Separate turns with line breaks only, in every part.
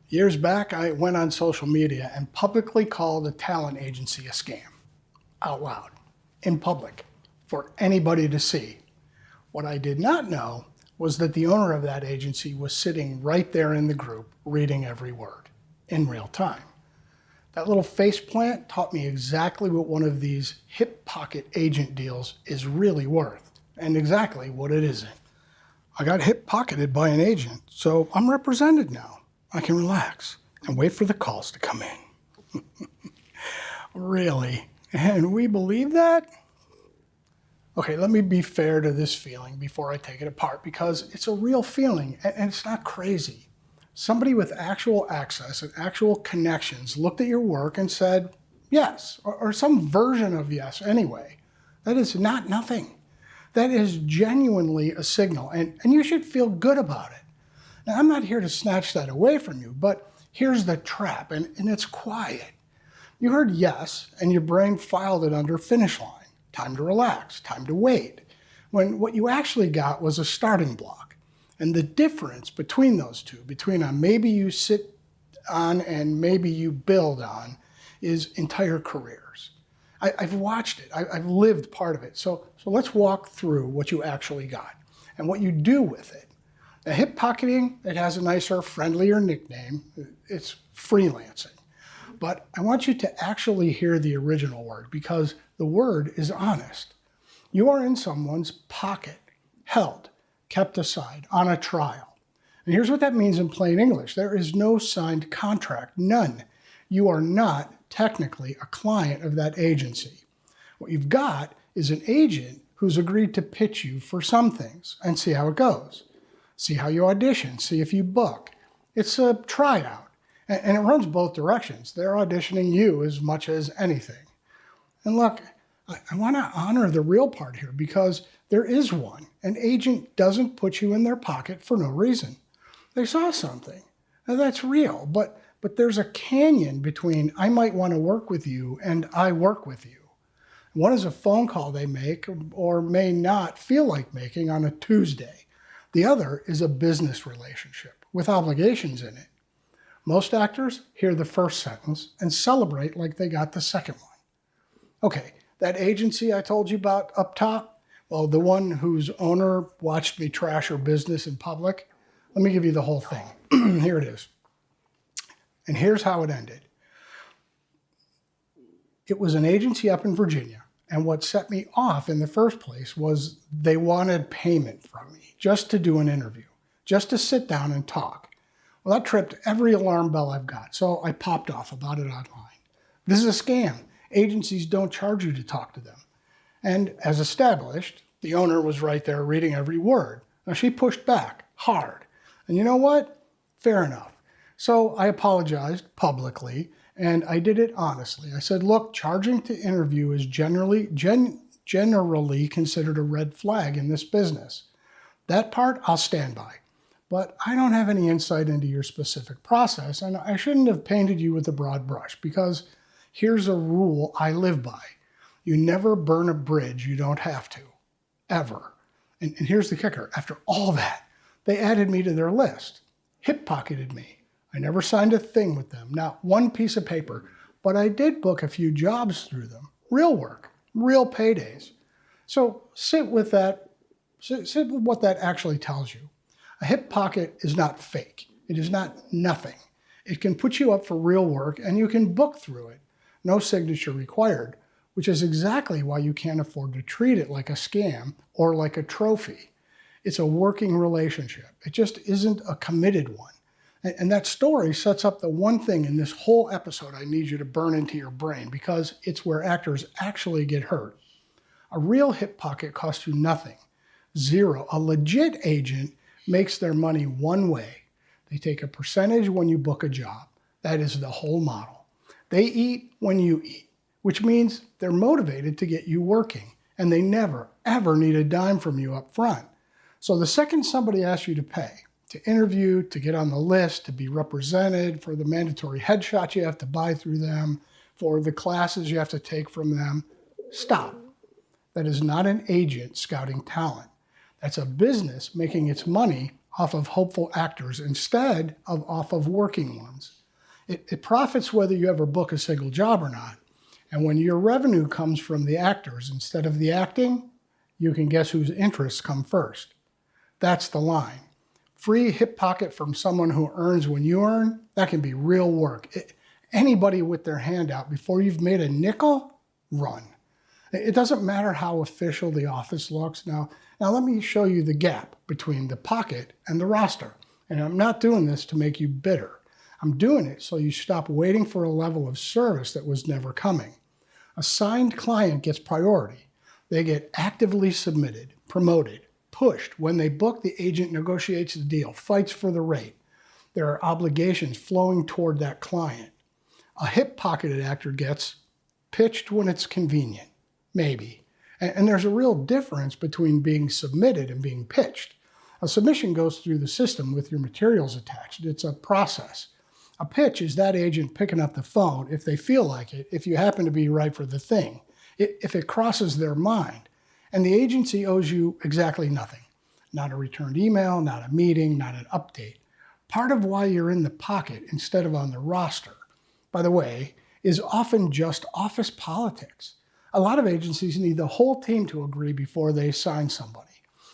Years back, I went on social media and publicly called a talent agency a scam, out loud, in public, for anybody to see. What I did not know was that the owner of that agency was sitting right there in the group, reading every word, in real time. That little faceplant taught me exactly what one of these hip pocket agent deals is really worth, and exactly what it isn't. I got hip pocketed by an agent, so I'm represented now. I can relax and wait for the calls to come in. Really? And we believe that? Okay, let me be fair to this feeling before I take it apart, because it's a real feeling and it's not crazy. Somebody with actual access and actual connections looked at your work and said yes, or some version of yes anyway. That is not nothing. That is genuinely a signal, and you should feel good about it. Now, I'm not here to snatch that away from you, but here's the trap, and it's quiet. You heard yes, and your brain filed it under finish line. Time to relax, time to wait. When what you actually got was a starting block. And the difference between those two, between a maybe you sit on and maybe you build on, is entire careers. I've watched it, I've lived part of it. So let's walk through what you actually got and what you do with it. Now, hip pocketing, it has a nicer, friendlier nickname. It's freelancing. But I want you to actually hear the original word, because the word is honest. You are in someone's pocket, held, kept aside, on a trial. And here's what that means in plain English. There is no signed contract, none. You are not technically a client of that agency. What you've got is an agent who's agreed to pitch you for some things and see how it goes. See how you audition, see if you book. It's a tryout, and it runs both directions. They're auditioning you as much as anything. And look, I want to honor the real part here, because there is one. An agent doesn't put you in their pocket for no reason. They saw something. Now, that's real, but there's a canyon between I might want to work with you and I work with you. One is a phone call they make or may not feel like making on a Tuesday. The other is a business relationship with obligations in it. Most actors hear the first sentence and celebrate like they got the second one. Okay, that agency I told you about up top, well, the one whose owner watched me trash her business in public, let me give you the whole thing. Here it is. And here's how it ended. It was an agency up in Virginia, and what set me off in the first place was they wanted payment from me just to do an interview, just to sit down and talk. Well, that tripped every alarm bell I've got, so I popped off about it online. This is a scam. Agencies don't charge you to talk to them. And as established, the owner was right there reading every word. Now, she pushed back hard. And you know what? Fair enough. So I apologized publicly, and I did it honestly. I said, look, charging to interview is generally considered a red flag in this business. That part I'll stand by. But I don't have any insight into your specific process, and I shouldn't have painted you with a broad brush, because here's a rule I live by. You never burn a bridge you don't have to, ever. And here's the kicker. After all that, they added me to their list, hip-pocketed me. I never signed a thing with them, not one piece of paper, but I did book a few jobs through them. Real work, real paydays. So sit with that. Sit with what that actually tells you. A hip pocket is not fake. It is not nothing. It can put you up for real work, and you can book through it. No signature required, which is exactly why you can't afford to treat it like a scam or like a trophy. It's a working relationship. It just isn't a committed one. And that story sets up the one thing in this whole episode I need you to burn into your brain, because it's where actors actually get hurt. A real hip pocket costs you nothing. Zero. A legit agent makes their money one way. They take a percentage when you book a job. That is the whole model. They eat when you eat, which means they're motivated to get you working, and they never, ever need a dime from you up front. So the second somebody asks you to pay, to interview, to get on the list, to be represented, for the mandatory headshots you have to buy through them, for the classes you have to take from them, stop. That is not an agent scouting talent. That's a business making its money off of hopeful actors instead of off of working ones. It profits whether you ever book a single job or not. And when your revenue comes from the actors instead of the acting, you can guess whose interests come first. That's the line. Free hip pocket from someone who earns when you earn, that can be real work. Anybody with their hand out before you've made a nickel, run. It doesn't matter how official the office looks. Now let me show you the gap between the pocket and the roster. And I'm not doing this to make you bitter. I'm doing it so you stop waiting for a level of service that was never coming. A signed client gets priority. They get actively submitted, promoted, pushed. When they book, the agent negotiates the deal, fights for the rate. There are obligations flowing toward that client. A hip-pocketed actor gets pitched when it's convenient, maybe. And there's a real difference between being submitted and being pitched. A submission goes through the system with your materials attached. It's a process. A pitch is that agent picking up the phone if they feel like it, if you happen to be right for the thing, if it crosses their mind. And the agency owes you exactly nothing. Not a returned email, not a meeting, not an update. Part of why you're in the pocket instead of on the roster, by the way, is often just office politics. A lot of agencies need the whole team to agree before they sign somebody.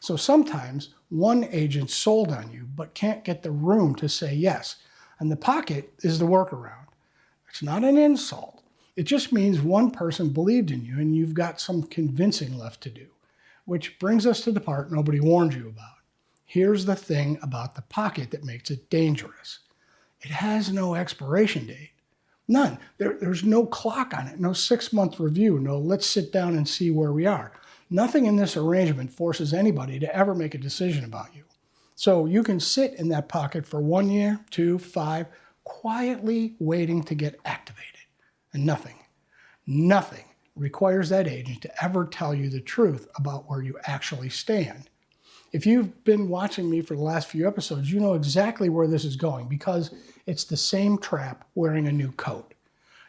So sometimes one agent sold on you but can't get the room to say yes. And the pocket is the workaround. It's not an insult. It just means one person believed in you and you've got some convincing left to do. Which brings us to the part nobody warned you about. Here's the thing about the pocket that makes it dangerous. It has no expiration date. None. There's no clock on it, no 6-month review, no let's sit down and see where we are. Nothing in this arrangement forces anybody to ever make a decision about you. So you can sit in that pocket for 1 year, 2, 5, quietly waiting to get activated. And nothing requires that agent to ever tell you the truth about where you actually stand. If you've been watching me for the last few episodes, you know exactly where this is going because it's the same trap wearing a new coat.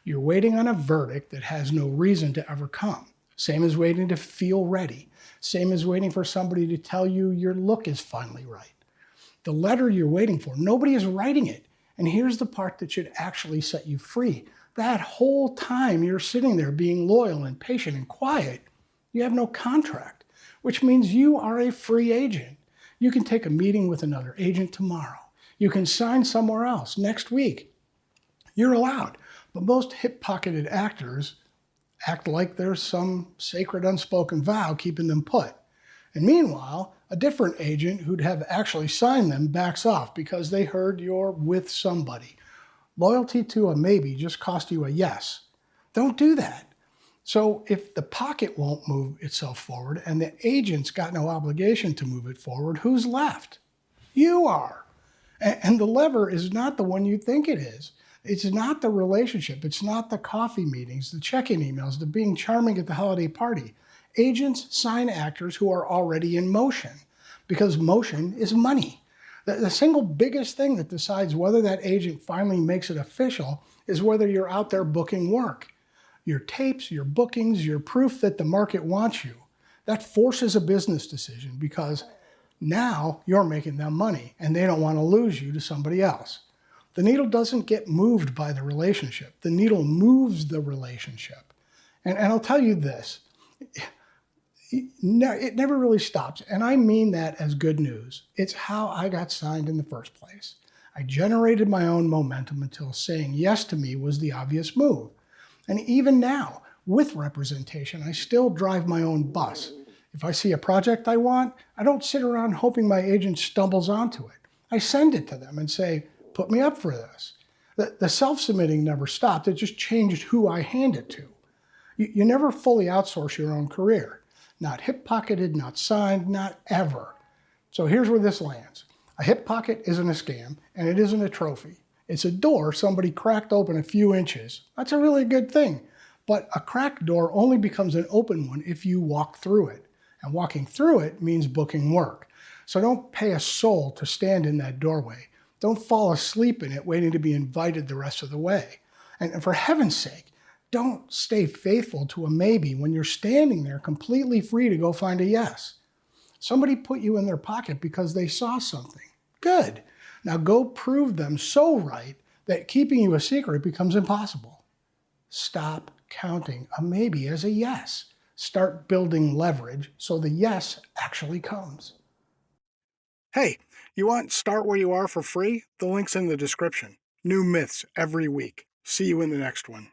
You're waiting on a verdict that has no reason to ever come. Same as waiting to feel ready. Same as waiting for somebody to tell you your look is finally right. The letter you're waiting for, nobody is writing it. And here's the part that should actually set you free. That whole time you're sitting there being loyal and patient and quiet, you have no contract, which means you are a free agent. You can take a meeting with another agent tomorrow. You can sign somewhere else next week. You're allowed. But most hip-pocketed actors act like there's some sacred unspoken vow keeping them put. And meanwhile, a different agent who'd have actually signed them backs off because they heard you're with somebody. Loyalty to a maybe just cost you a yes. Don't do that. So if the pocket won't move itself forward and the agent's got no obligation to move it forward, who's left? You are. And the lever is not the one you think it is. It's not the relationship. It's not the coffee meetings, the check-in emails, the being charming at the holiday party. Agents sign actors who are already in motion because motion is money. The single biggest thing that decides whether that agent finally makes it official is whether you're out there booking work. Your tapes, your bookings, your proof that the market wants you. That forces a business decision because now you're making them money and they don't want to lose you to somebody else. The needle doesn't get moved by the relationship. The needle moves the relationship. And I'll tell you this, it never really stops. And I mean that as good news. It's how I got signed in the first place. I generated my own momentum until saying yes to me was the obvious move. And even now, with representation, I still drive my own bus. If I see a project I want, I don't sit around hoping my agent stumbles onto it. I send it to them and say, put me up for this. The self-submitting never stopped. It just changed who I hand it to. You never fully outsource your own career. Not hip-pocketed, not signed, not ever. So here's where this lands. A hip pocket isn't a scam, and it isn't a trophy. It's a door somebody cracked open a few inches. That's a really good thing. But a cracked door only becomes an open one if you walk through it. And walking through it means booking work. So don't pay a soul to stand in that doorway. Don't fall asleep in it waiting to be invited the rest of the way. And for heaven's sake, don't stay faithful to a maybe when you're standing there completely free to go find a yes. Somebody put you in their pocket because they saw something. Good. Now go prove them so right that keeping you a secret becomes impossible. Stop counting a maybe as a yes. Start building leverage so the yes actually comes. Hey, you want Start Where You Are for free? The link's in the description. New myths every week. See you in the next one.